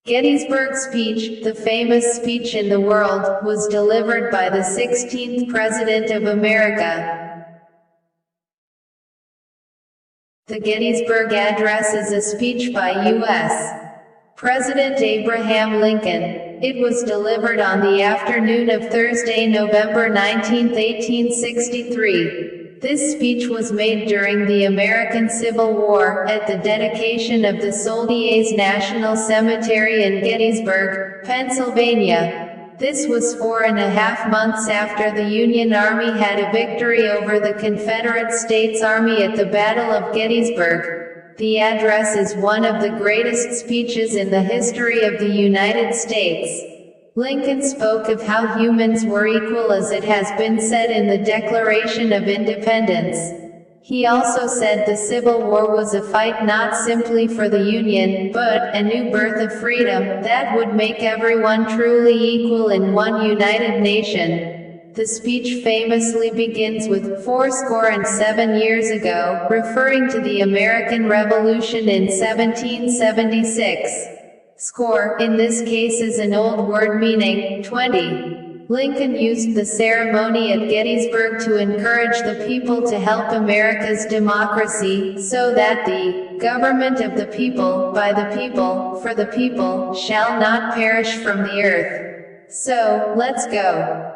Gettysburg speech, the famous speech in the world, was delivered by the 16th President of America. The Gettysburg Address is a speech by U.S. President Abraham Lincoln. It was delivered on the afternoon of Thursday, November 19, 1863. This speech was made during the American Civil War, at the dedication of the Soldiers' National Cemetery in Gettysburg, Pennsylvania. This was 4.5 months after the Union Army had a victory over the Confederate States Army at the Battle of Gettysburg. The address is one of the greatest speeches in the history of the United States. Lincoln spoke of how humans were equal, as it has been said in the Declaration of Independence. He also said the Civil War was a fight not simply for the Union, but a new birth of freedom that would make everyone truly equal in one united nation. The speech famously begins with 407 years ago, referring to the American Revolution in 1776. Score, in this case, is an old word meaning 20. Lincoln used the ceremony at Gettysburg to encourage the people to help America's democracy, so that the government of the people, by the people, for the people, shall not perish from the earth. So, let's go.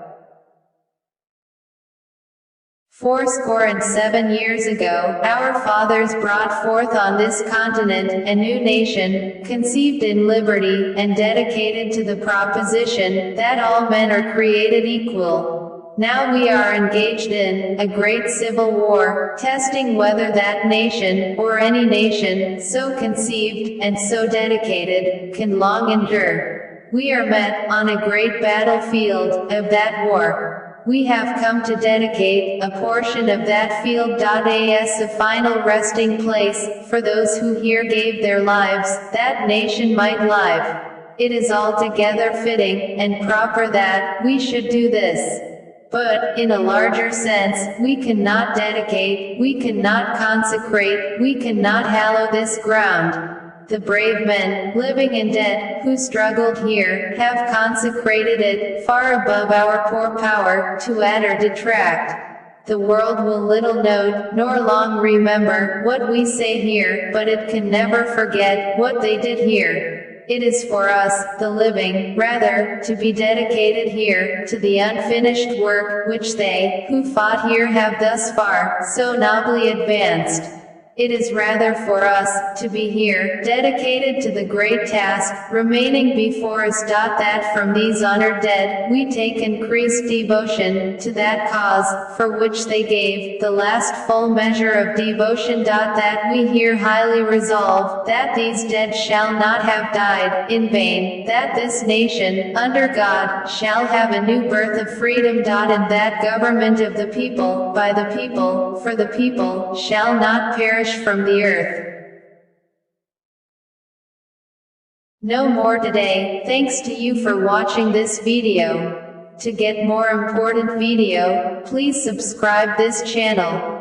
407 years ago, our fathers brought forth on this continent a new nation, conceived in liberty, and dedicated to the proposition that all men are created equal. Now we are engaged in a great civil war, testing whether that nation, or any nation, so conceived, and so dedicated, can long endure. We are met on a great battlefield of that war. We have come to dedicate a portion of that field as a final resting place for those who here gave their lives, that nation might live. It is altogether fitting and proper that we should do this. But, in a larger sense, we cannot dedicate, we cannot consecrate, we cannot hallow this ground. The brave men, living and dead, who struggled here, have consecrated it, far above our poor power, to add or detract. The world will little note, nor long remember, what we say here, but it can never forget what they did here. It is for us, the living, rather, to be dedicated here, to the unfinished work, which they, who fought here, have thus far, so nobly advanced. It is rather for us, to be here, dedicated to the great task, remaining before us. That from these honored dead, we take increased devotion, to that cause, for which they gave, the last full measure of devotion. That we here highly resolve, that these dead shall not have died, in vain, that this nation, under God, shall have a new birth of freedom. And that government of the people, by the people, for the people, shall not perish from the earth. No more today. Thanks to you for watching this video. To get more important video, please subscribe this channel.